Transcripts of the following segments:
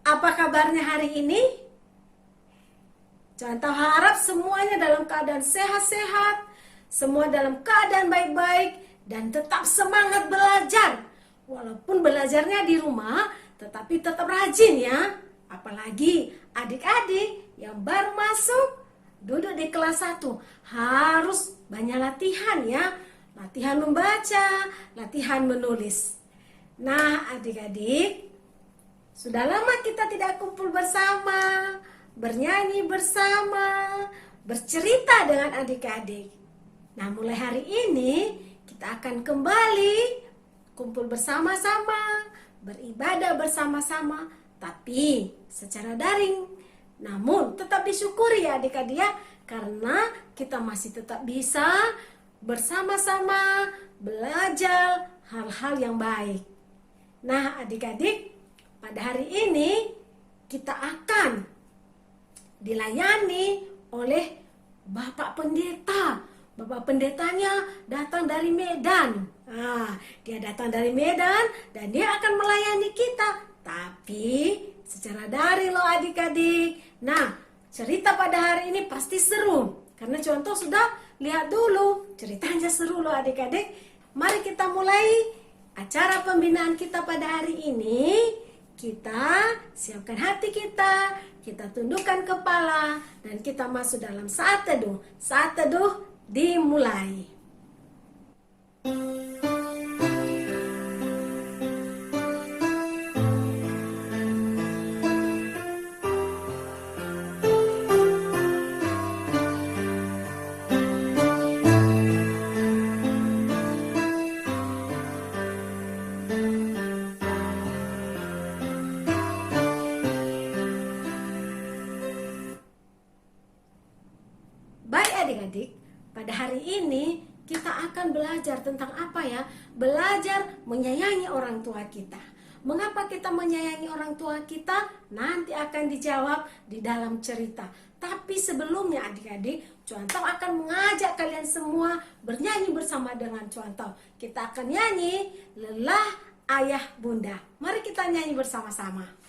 Apa kabarnya hari ini? Contoh harap semuanya dalam keadaan sehat-sehat, semua dalam keadaan baik-baik, dan tetap semangat belajar. Walaupun belajarnya di rumah, tetapi tetap rajin ya. Apalagi adik-adik yang baru masuk, duduk di kelas 1, harus banyak latihan ya. Latihan membaca, latihan menulis. Nah adik-adik, sudah lama kita tidak kumpul bersama, bernyanyi bersama, bercerita dengan adik-adik. Nah mulai hari ini kita akan kembali kumpul bersama-sama, beribadah bersama-sama, tapi secara daring. Namun tetap disyukuri ya adik-adik ya, karena kita masih tetap bisa bersama-sama belajar hal-hal yang baik. Nah adik-adik, pada hari ini kita akan dilayani oleh Bapak Pendeta. Bapak Pendetanya datang dari Medan. Dia datang dari Medan dan dia akan melayani kita. Tapi secara daring loh adik-adik. Nah, cerita pada hari ini pasti seru. Karena contoh sudah lihat dulu. Ceritanya seru loh adik-adik. Mari kita mulai acara pembinaan kita pada hari ini. Kita siapkan hati kita tundukkan kepala, dan kita masuk dalam saat teduh. Saat teduh dimulai. Adik-adik, pada hari ini kita akan belajar tentang apa ya? Belajar menyayangi orang tua kita. Mengapa kita menyayangi orang tua kita? Nanti akan dijawab di dalam cerita. Tapi sebelumnya adik-adik, Contoh akan mengajak kalian semua bernyanyi bersama dengan Contoh. Kita akan nyanyi Lelah Ayah Bunda. Mari kita nyanyi bersama-sama.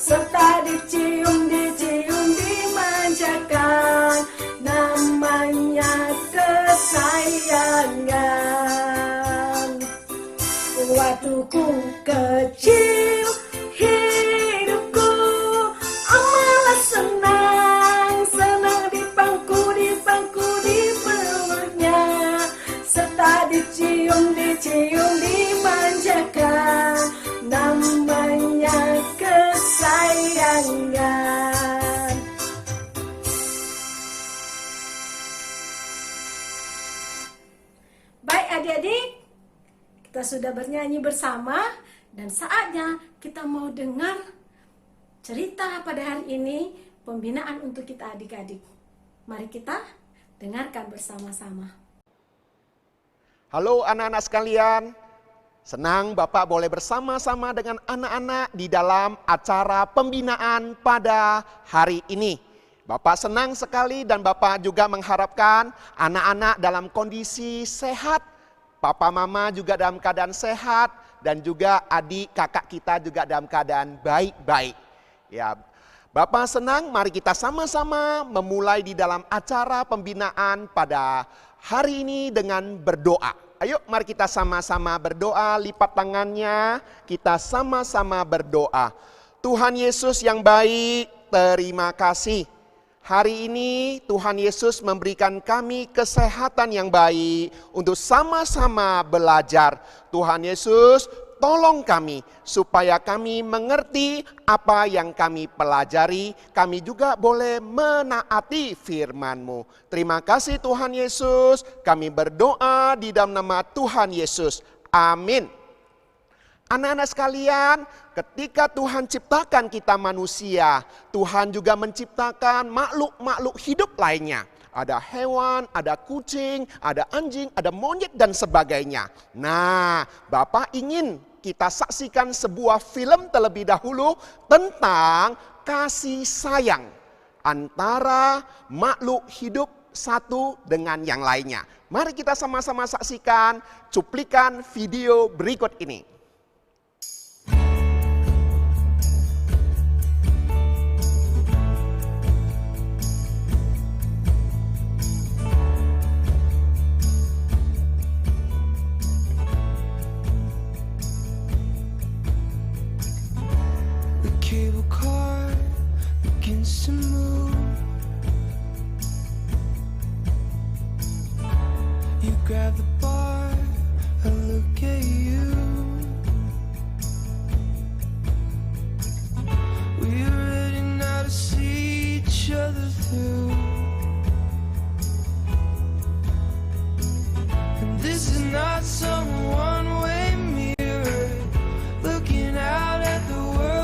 Serta dicium di pelanggan. Baik adik-adik, kita sudah bernyanyi bersama dan saatnya kita mau dengar cerita pada hari ini, pembinaan untuk kita adik-adik. Mari kita dengarkan bersama-sama. Halo anak-anak sekalian, senang Bapak boleh bersama-sama dengan anak-anak di dalam acara pembinaan pada hari ini. Bapak senang sekali dan Bapak juga mengharapkan anak-anak dalam kondisi sehat, Papa Mama juga dalam keadaan sehat, dan juga adik kakak kita juga dalam keadaan baik-baik. Ya, Bapak senang, mari kita sama-sama memulai di dalam acara pembinaan pada hari ini dengan berdoa. Ayo mari kita sama-sama berdoa, lipat tangannya, kita sama-sama berdoa. Tuhan Yesus yang baik, terima kasih. Hari ini Tuhan Yesus memberikan kami kesehatan yang baik untuk sama-sama belajar. Tuhan Yesus, tolong kami supaya kami mengerti apa yang kami pelajari. Kami juga boleh menaati firman-Mu. Terima kasih Tuhan Yesus. Kami berdoa di dalam nama Tuhan Yesus. Amin. Anak-anak sekalian, ketika Tuhan ciptakan kita manusia, Tuhan juga menciptakan makhluk-makhluk hidup lainnya. Ada hewan, ada kucing, ada anjing, ada monyet dan sebagainya. Nah, Bapak ingin kita saksikan sebuah film terlebih dahulu tentang kasih sayang antara makhluk hidup satu dengan yang lainnya. Mari kita sama-sama saksikan cuplikan video berikut ini. Cable car begins to move. You grab the bar, I look at you. We're ready now to see each other through. And this is not some one-way mirror looking out at the world.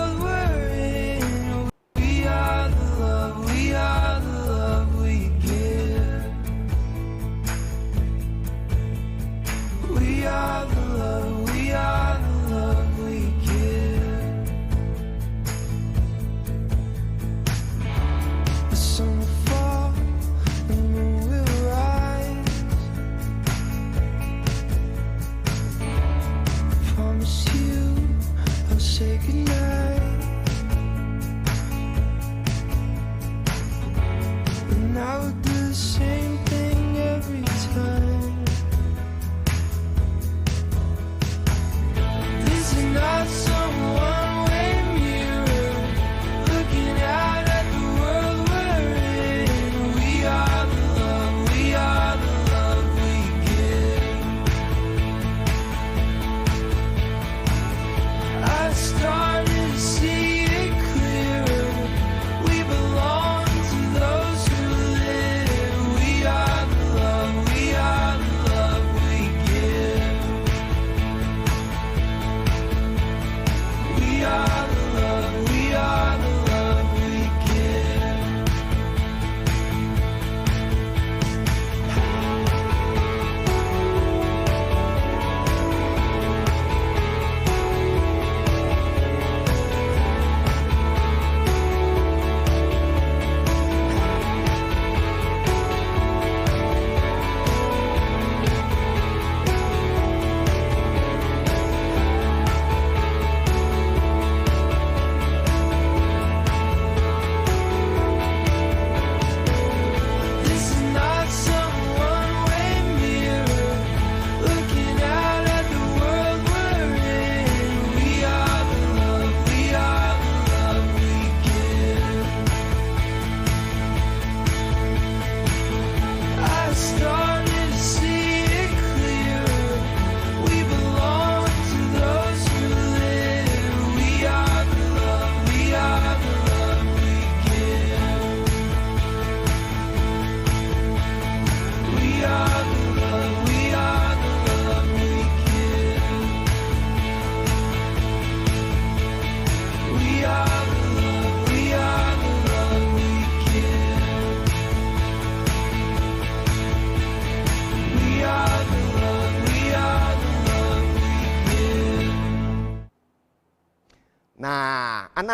On the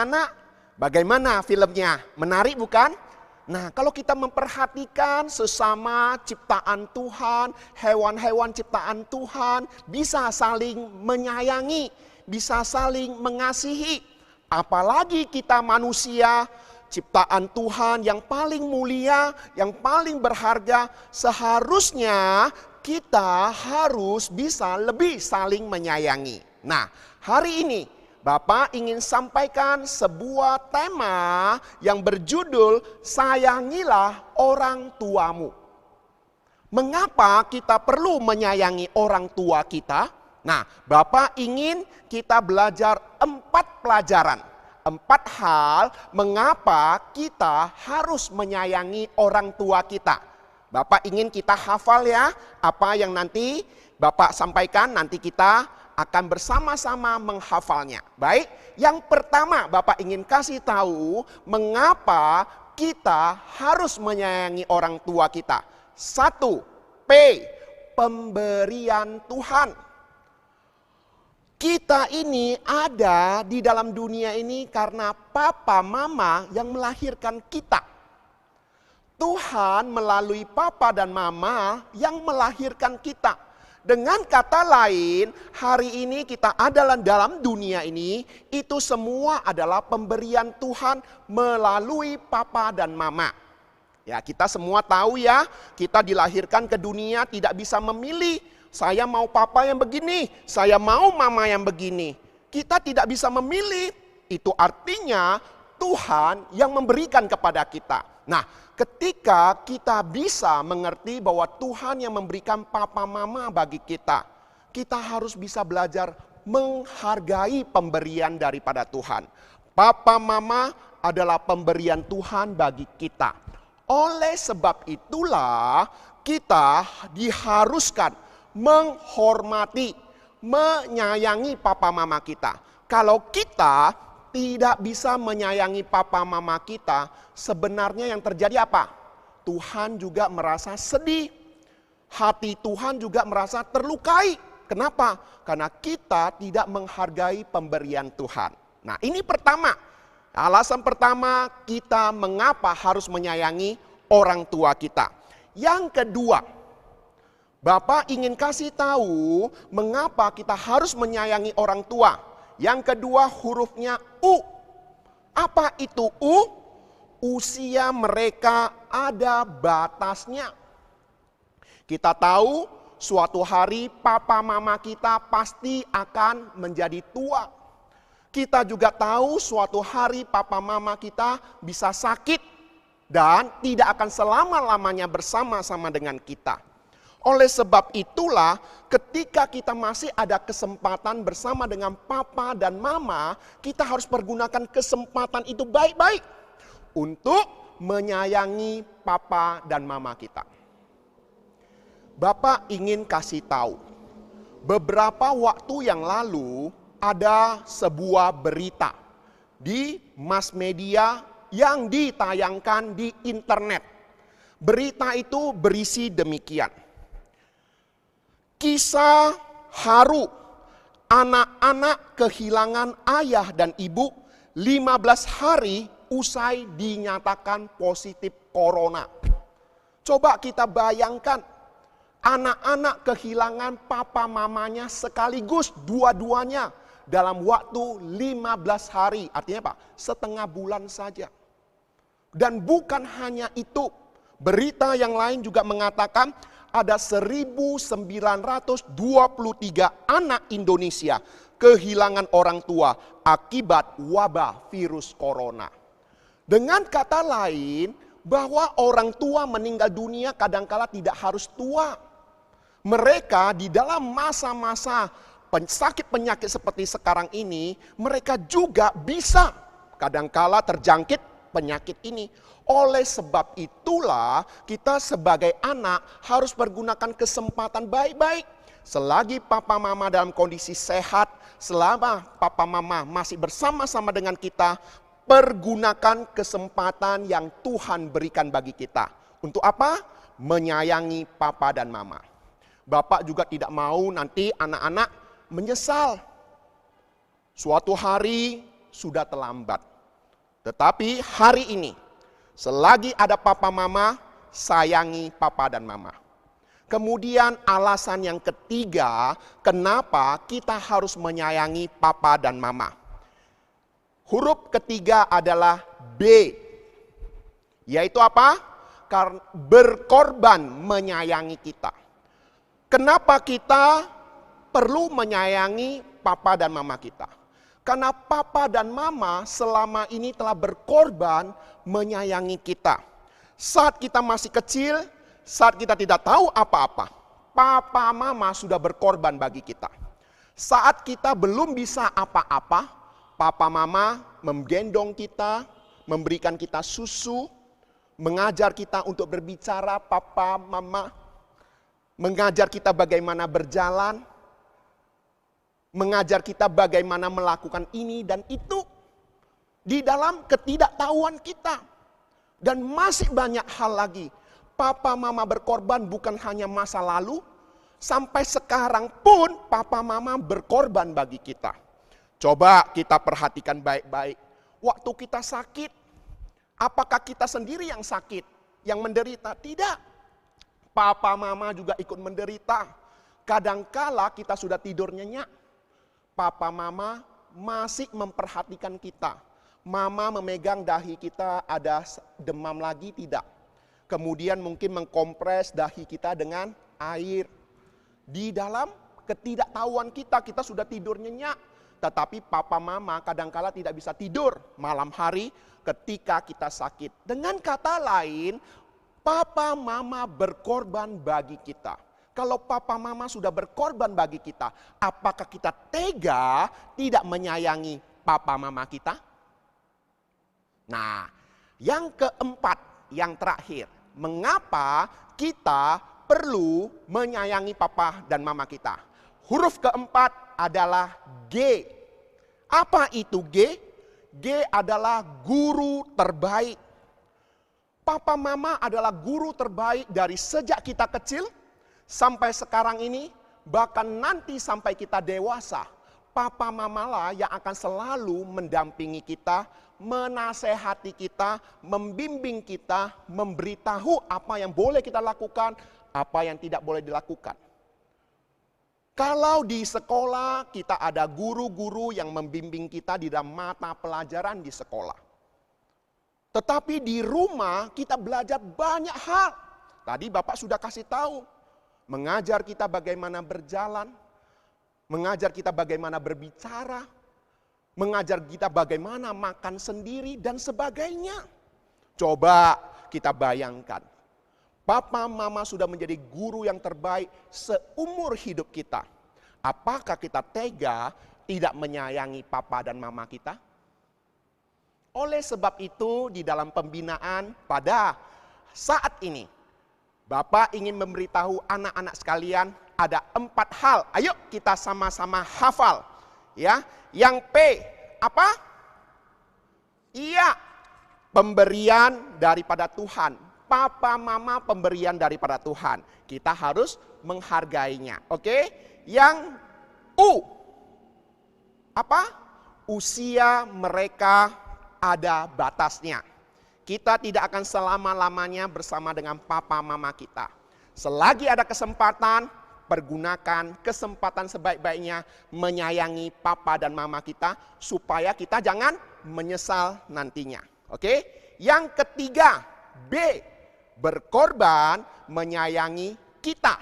anak-anak, bagaimana filmnya? Menarik bukan? Nah, kalau kita memperhatikan sesama ciptaan Tuhan, hewan-hewan ciptaan Tuhan bisa saling menyayangi, bisa saling mengasihi. Apalagi kita manusia, ciptaan Tuhan yang paling mulia, yang paling berharga, seharusnya kita harus bisa lebih saling menyayangi. Nah, hari ini Bapak ingin sampaikan sebuah tema yang berjudul sayangilah orang tuamu. Mengapa kita perlu menyayangi orang tua kita? Nah, Bapak ingin kita belajar 4 pelajaran. 4 hal mengapa kita harus menyayangi orang tua kita. Bapak ingin kita hafal ya, apa yang nanti Bapak sampaikan, nanti kita akan bersama-sama menghafalnya. Baik, yang pertama Bapak ingin kasih tahu mengapa kita harus menyayangi orang tua kita. 1, P, pemberian Tuhan. Kita ini ada di dalam dunia ini karena papa mama yang melahirkan kita. Tuhan melalui papa dan mama yang melahirkan kita. Dengan kata lain, hari ini kita adalah dalam dunia ini, itu semua adalah pemberian Tuhan melalui papa dan mama. Ya, kita semua tahu ya, kita dilahirkan ke dunia tidak bisa memilih. Saya mau papa yang begini, saya mau mama yang begini. Kita tidak bisa memilih. Itu artinya Tuhan yang memberikan kepada kita. Nah, ketika kita bisa mengerti bahwa Tuhan yang memberikan papa mama bagi kita, kita harus bisa belajar menghargai pemberian daripada Tuhan. Papa mama adalah pemberian Tuhan bagi kita. Oleh sebab itulah kita diharuskan menghormati, menyayangi papa mama kita. Kalau kita tidak bisa menyayangi papa mama kita, sebenarnya yang terjadi apa? Tuhan juga merasa sedih. Hati Tuhan juga merasa terlukai. Kenapa? Karena kita tidak menghargai pemberian Tuhan. Nah, ini pertama. Alasan pertama kita mengapa harus menyayangi orang tua kita. Yang kedua, Bapak ingin kasih tahu mengapa kita harus menyayangi orang tua. Yang kedua hurufnya U. Apa itu U? Usia mereka ada batasnya. Kita tahu suatu hari papa mama kita pasti akan menjadi tua. Kita juga tahu suatu hari papa mama kita bisa sakit dan tidak akan selama-lamanya bersama-sama dengan kita. Oleh sebab itulah ketika kita masih ada kesempatan bersama dengan papa dan mama, kita harus pergunakan kesempatan itu baik-baik untuk menyayangi papa dan mama kita. Bapak ingin kasih tahu, beberapa waktu yang lalu ada sebuah berita di mass media yang ditayangkan di internet. Berita itu berisi demikian. Kisah haru, anak-anak kehilangan ayah dan ibu 15 hari usai dinyatakan positif corona. Coba kita bayangkan, anak-anak kehilangan papa mamanya sekaligus dua-duanya dalam waktu 15 hari. Artinya apa? Setengah bulan saja. Dan bukan hanya itu, berita yang lain juga mengatakan ada 1.923 anak Indonesia kehilangan orang tua akibat wabah virus corona. Dengan kata lain, bahwa orang tua meninggal dunia kadangkala tidak harus tua. Mereka di dalam masa-masa sakit penyakit seperti sekarang ini, mereka juga bisa kadangkala terjangkit penyakit ini. Oleh sebab itulah kita sebagai anak harus pergunakan kesempatan baik-baik. Selagi papa mama dalam kondisi sehat, selama papa mama masih bersama-sama dengan kita, pergunakan kesempatan yang Tuhan berikan bagi kita. Untuk apa? Menyayangi papa dan mama. Bapak juga tidak mau nanti anak-anak menyesal. Suatu hari sudah terlambat. Tetapi hari ini, selagi ada papa mama, sayangi papa dan mama. Kemudian alasan yang ketiga, kenapa kita harus menyayangi papa dan mama. Huruf ketiga adalah B. Yaitu apa? Karena berkorban menyayangi kita. Kenapa kita perlu menyayangi papa dan mama kita? Karena papa dan mama selama ini telah berkorban menyayangi kita. Saat kita masih kecil, saat kita tidak tahu apa-apa, papa mama sudah berkorban bagi kita. Saat kita belum bisa apa-apa, papa mama menggendong kita, memberikan kita susu, mengajar kita untuk berbicara, papa mama, mengajar kita bagaimana berjalan, mengajar kita bagaimana melakukan ini dan itu di dalam ketidaktahuan kita. Dan masih banyak hal lagi. Papa mama berkorban bukan hanya masa lalu, sampai sekarang pun papa mama berkorban bagi kita. Coba kita perhatikan baik-baik. Waktu kita sakit, apakah kita sendiri yang sakit, yang menderita? Tidak. Papa mama juga ikut menderita. Kadangkala kita sudah tidur nyenyak, papa mama masih memperhatikan kita. Mama memegang dahi kita, ada demam lagi tidak. Kemudian mungkin mengkompres dahi kita dengan air. Di dalam ketidaktahuan kita, kita sudah tidur nyenyak. Tetapi papa mama kadangkala tidak bisa tidur malam hari ketika kita sakit. Dengan kata lain, papa mama berkorban bagi kita. Kalau papa mama sudah berkorban bagi kita, apakah kita tega tidak menyayangi papa mama kita? Nah, yang keempat, yang terakhir, mengapa kita perlu menyayangi papa dan mama kita? Huruf keempat adalah G. Apa itu G? G adalah guru terbaik. Papa mama adalah guru terbaik dari sejak kita kecil sampai sekarang ini, bahkan nanti sampai kita dewasa. Papa mama lah yang akan selalu mendampingi kita, menasehati kita, membimbing kita, memberitahu apa yang boleh kita lakukan, apa yang tidak boleh dilakukan. Kalau di sekolah kita ada guru-guru yang membimbing kita di dalam mata pelajaran di sekolah. Tetapi di rumah kita belajar banyak hal. Tadi Bapak sudah kasih tahu. Mengajar kita bagaimana berjalan, mengajar kita bagaimana berbicara, mengajar kita bagaimana makan sendiri dan sebagainya. Coba kita bayangkan, papa mama sudah menjadi guru yang terbaik seumur hidup kita. Apakah kita tega tidak menyayangi papa dan mama kita? Oleh sebab itu di dalam pembinaan pada saat ini, Bapak ingin memberitahu anak-anak sekalian ada 4 hal. Ayo kita sama-sama hafal. Ya, yang P apa? Iya, pemberian daripada Tuhan. Papa mama pemberian daripada Tuhan. Kita harus menghargainya. Oke? Yang U apa? Usia mereka ada batasnya. Kita tidak akan selama-lamanya bersama dengan papa mama kita. Selagi ada kesempatan, pergunakan kesempatan sebaik-baiknya menyayangi papa dan mama kita supaya kita jangan menyesal nantinya. Oke? Yang ketiga, B, berkorban menyayangi kita.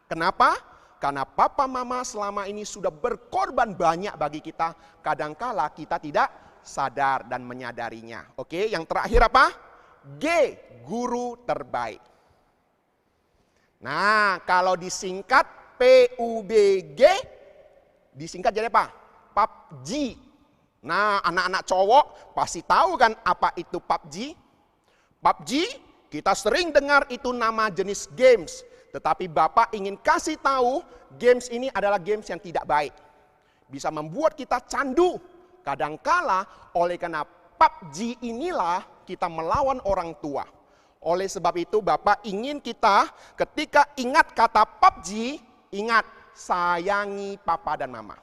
Kenapa? Karena papa mama selama ini sudah berkorban banyak bagi kita. Kadangkala kita tidak sadar dan menyadarinya. Oke, yang terakhir apa? G, guru terbaik. Nah, kalau disingkat PUBG, disingkat jadi apa? PUBG. Nah, anak-anak cowok pasti tahu kan apa itu PUBG? PUBG, kita sering dengar itu nama jenis games. Tetapi Bapak ingin kasih tahu, games ini adalah games yang tidak baik. Bisa membuat kita candu. Kadangkala oleh karena PUBG inilah kita melawan orang tua. Oleh sebab itu Bapak ingin kita ketika ingat kata PUBG, ingat sayangi papa dan mama.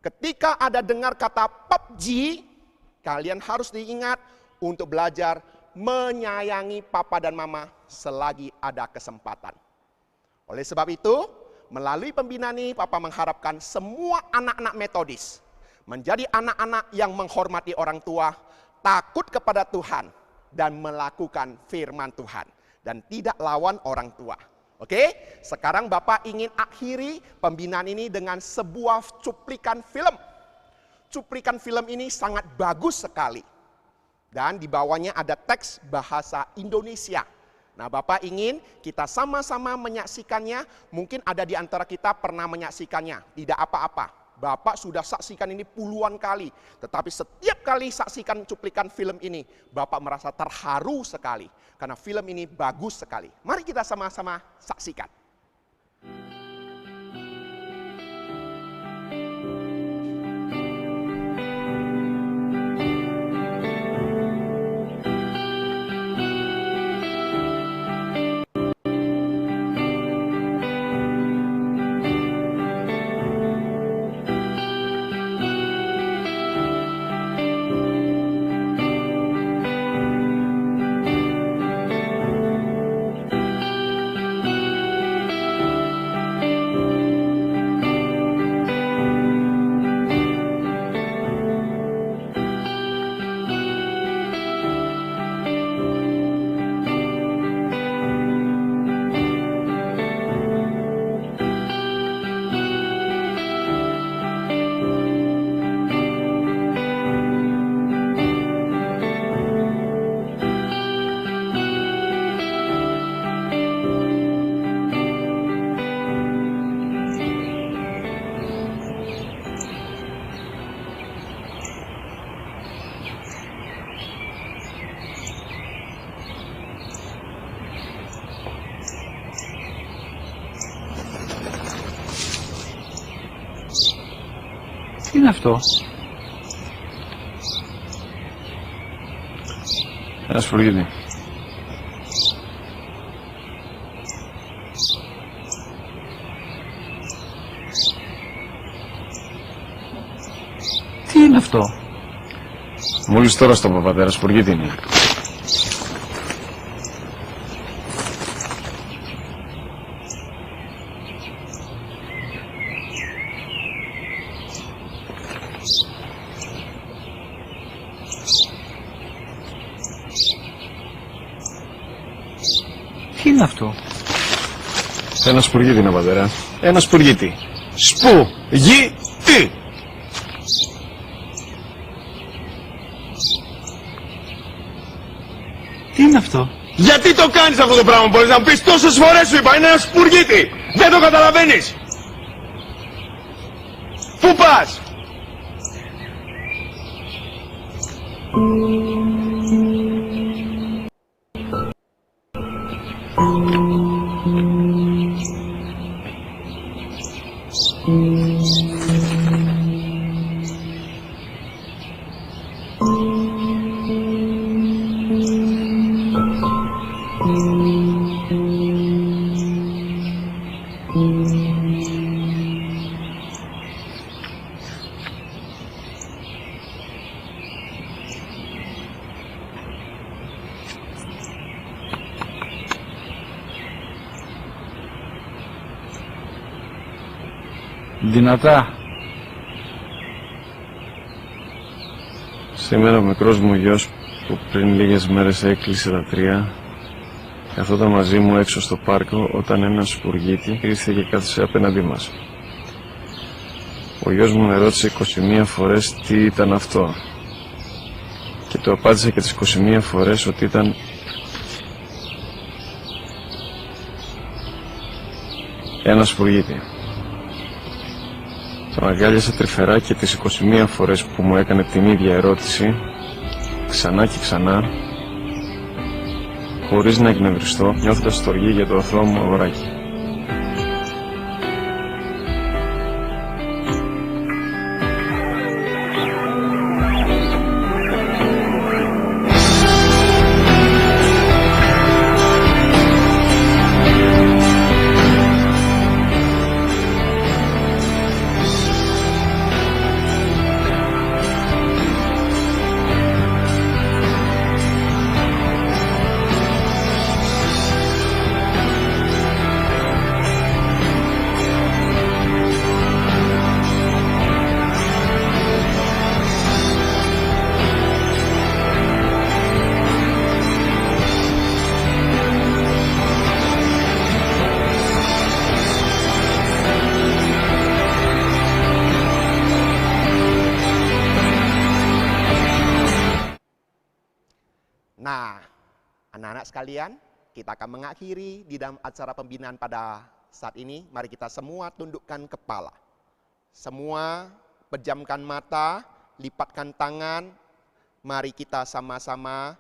Ketika ada dengar kata PUBG, kalian harus diingat untuk belajar menyayangi papa dan mama selagi ada kesempatan. Oleh sebab itu, melalui pembinaan ini papa mengharapkan semua anak-anak metodis menjadi anak-anak yang menghormati orang tua, takut kepada Tuhan, dan melakukan firman Tuhan. Dan tidak lawan orang tua. Oke, sekarang Bapak ingin akhiri pembinaan ini dengan sebuah cuplikan film. Cuplikan film ini sangat bagus sekali. Dan di bawahnya ada teks bahasa Indonesia. Nah, Bapak ingin kita sama-sama menyaksikannya. Mungkin ada di antara kita pernah menyaksikannya. Tidak apa-apa. Bapak sudah saksikan ini puluhan kali. Tetapi setiap kali saksikan cuplikan film ini, Bapak merasa terharu sekali. Karena film ini bagus sekali. Mari kita sama-sama saksikan. Τι είναι αυτό? Ένα σφουργίτη. Τι είναι αυτό? Μόλις τώρα στο πατέρα, σφουργίτη είναι. Τι είναι αυτό? Ένα σπουργίτη είναι, πατέρα. Ένα σπουργίτη. Σπου-γι-τι! Τι είναι αυτό? Γιατί το κάνεις αυτό το πράγμα, μπορείς να μου πεις τόσες φορές σου είπα, είναι ένα σπουργίτη! Δεν το καταλαβαίνεις! Πού πας? Δυνατά. Σήμερα ο μικρός μου γιος που πριν λίγες μέρες έκλεισε τα 3 καθόταν μαζί μου έξω στο πάρκο όταν ένα σπουργίτη ήρθε και κάθισε απέναντί μας. Ο γιος μου με ρώτησε 21 φορές τι ήταν αυτό και του απάντησε και τις 21 φορές ότι ήταν ένα σπουργίτη. Τον αγκάλιασα τρυφερά και τις 21 φορές που μου έκανε την ίδια ερώτηση, ξανά και ξανά, χωρίς να εκνευριστώ, νιώθοντας στοργή για το αθώο μου αγοράκι. Nah, anak-anak sekalian, kita akan mengakhiri di dalam acara pembinaan pada saat ini. Mari kita semua tundukkan kepala. Semua pejamkan mata, lipatkan tangan. Mari kita sama-sama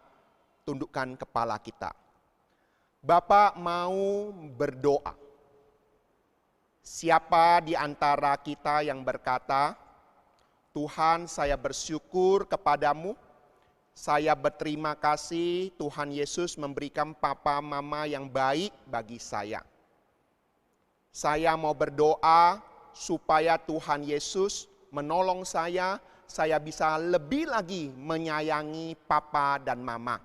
tundukkan kepala kita. Bapak mau berdoa. Siapa di antara kita yang berkata, Tuhan, saya bersyukur kepadamu, saya berterima kasih Tuhan Yesus memberikan papa mama yang baik bagi saya. Saya mau berdoa supaya Tuhan Yesus menolong saya bisa lebih lagi menyayangi papa dan mama.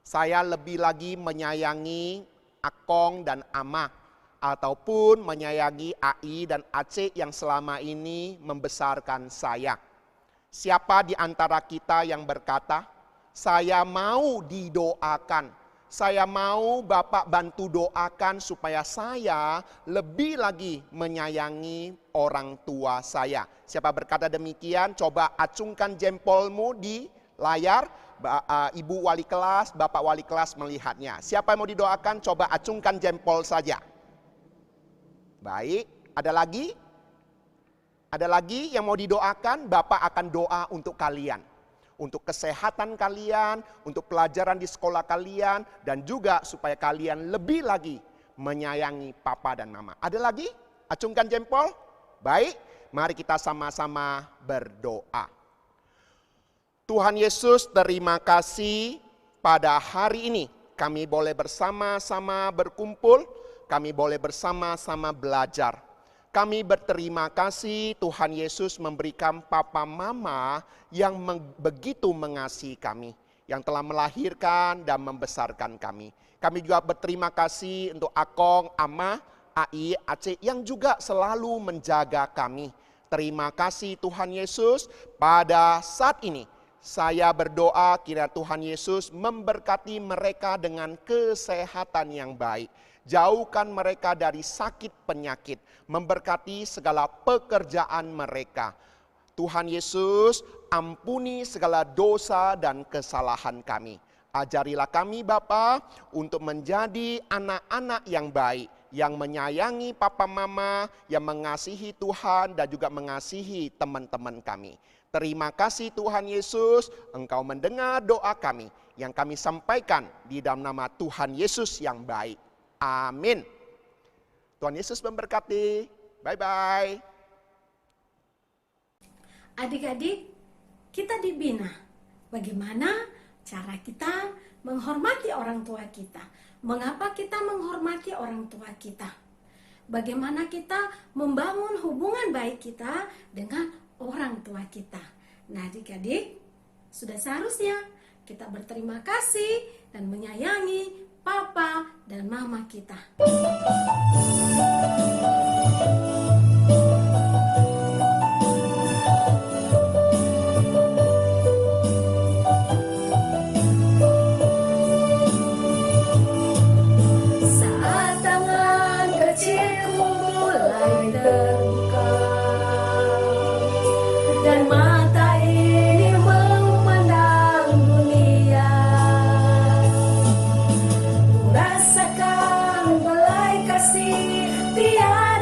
Saya lebih lagi menyayangi akong dan ama, ataupun menyayangi AI dan AC yang selama ini membesarkan saya. Siapa di antara kita yang berkata, saya mau didoakan, saya mau Bapak bantu doakan supaya saya lebih lagi menyayangi orang tua saya. Siapa berkata demikian, coba acungkan jempolmu di layar, Ibu wali kelas, Bapak wali kelas melihatnya. Siapa yang mau didoakan, coba acungkan jempol saja. Baik, ada lagi? Ada lagi yang mau didoakan? Bapak akan doa untuk kalian. Untuk kesehatan kalian, untuk pelajaran di sekolah kalian, dan juga supaya kalian lebih lagi menyayangi papa dan mama. Ada lagi? Acungkan jempol? Baik, mari kita sama-sama berdoa. Tuhan Yesus, terima kasih pada hari ini kami boleh bersama-sama berkumpul, kami boleh bersama-sama belajar. Kami berterima kasih Tuhan Yesus memberikan papa mama yang begitu mengasihi kami, yang telah melahirkan dan membesarkan kami. Kami juga berterima kasih untuk akong, ama, AI, AC yang juga selalu menjaga kami. Terima kasih Tuhan Yesus, pada saat ini saya berdoa kiranya Tuhan Yesus memberkati mereka dengan kesehatan yang baik. Jauhkan mereka dari sakit penyakit, memberkati segala pekerjaan mereka. Tuhan Yesus, ampuni segala dosa dan kesalahan kami. Ajarilah kami Bapa untuk menjadi anak-anak yang baik, yang menyayangi papa mama, yang mengasihi Tuhan dan juga mengasihi teman-teman kami. Terima kasih Tuhan Yesus, Engkau mendengar doa kami yang kami sampaikan di dalam nama Tuhan Yesus yang baik. Amin. Tuhan Yesus memberkati. Bye-bye. Adik-adik, kita dibina. Bagaimana cara kita menghormati orang tua kita? Mengapa kita menghormati orang tua kita? Bagaimana kita membangun hubungan baik kita dengan orang tua kita? Nah, adik-adik, sudah seharusnya kita berterima kasih dan menyayangi papa dan mama kita. Saat tangan kecilku mulai terbuka dan mata ini memandang dunia, rasakan belai kasih tiada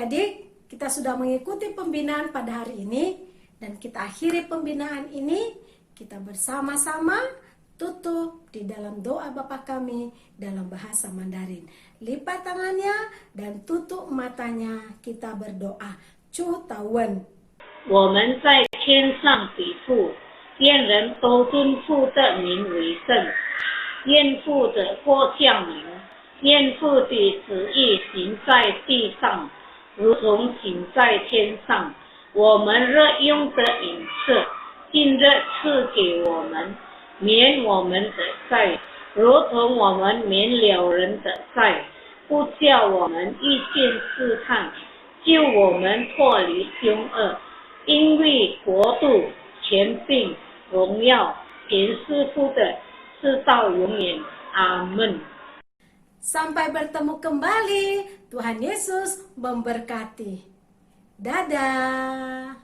Adik-adik, kita sudah mengikuti pembinaan pada hari ini dan kita akhiri pembinaan ini. Kita bersama-sama tutup di dalam doa Bapa kami dalam bahasa Mandarin. Lipat tangannya dan tutup matanya. Kita berdoa. Chu Tawen. 我们在天上的父，愿人都尊父的名为圣。愿父的国降临，愿父的旨意行在地上，如同行在天上。我们日用的饮食，今日赐给我们，免我们的债，如同我们免了人的债，不叫我们遇见试探，救我们脱离凶恶。因为国度、权柄、荣耀，全是父的，直到永远。阿门。 Sampai bertemu kembali. Tuhan Yesus memberkati. Dadah.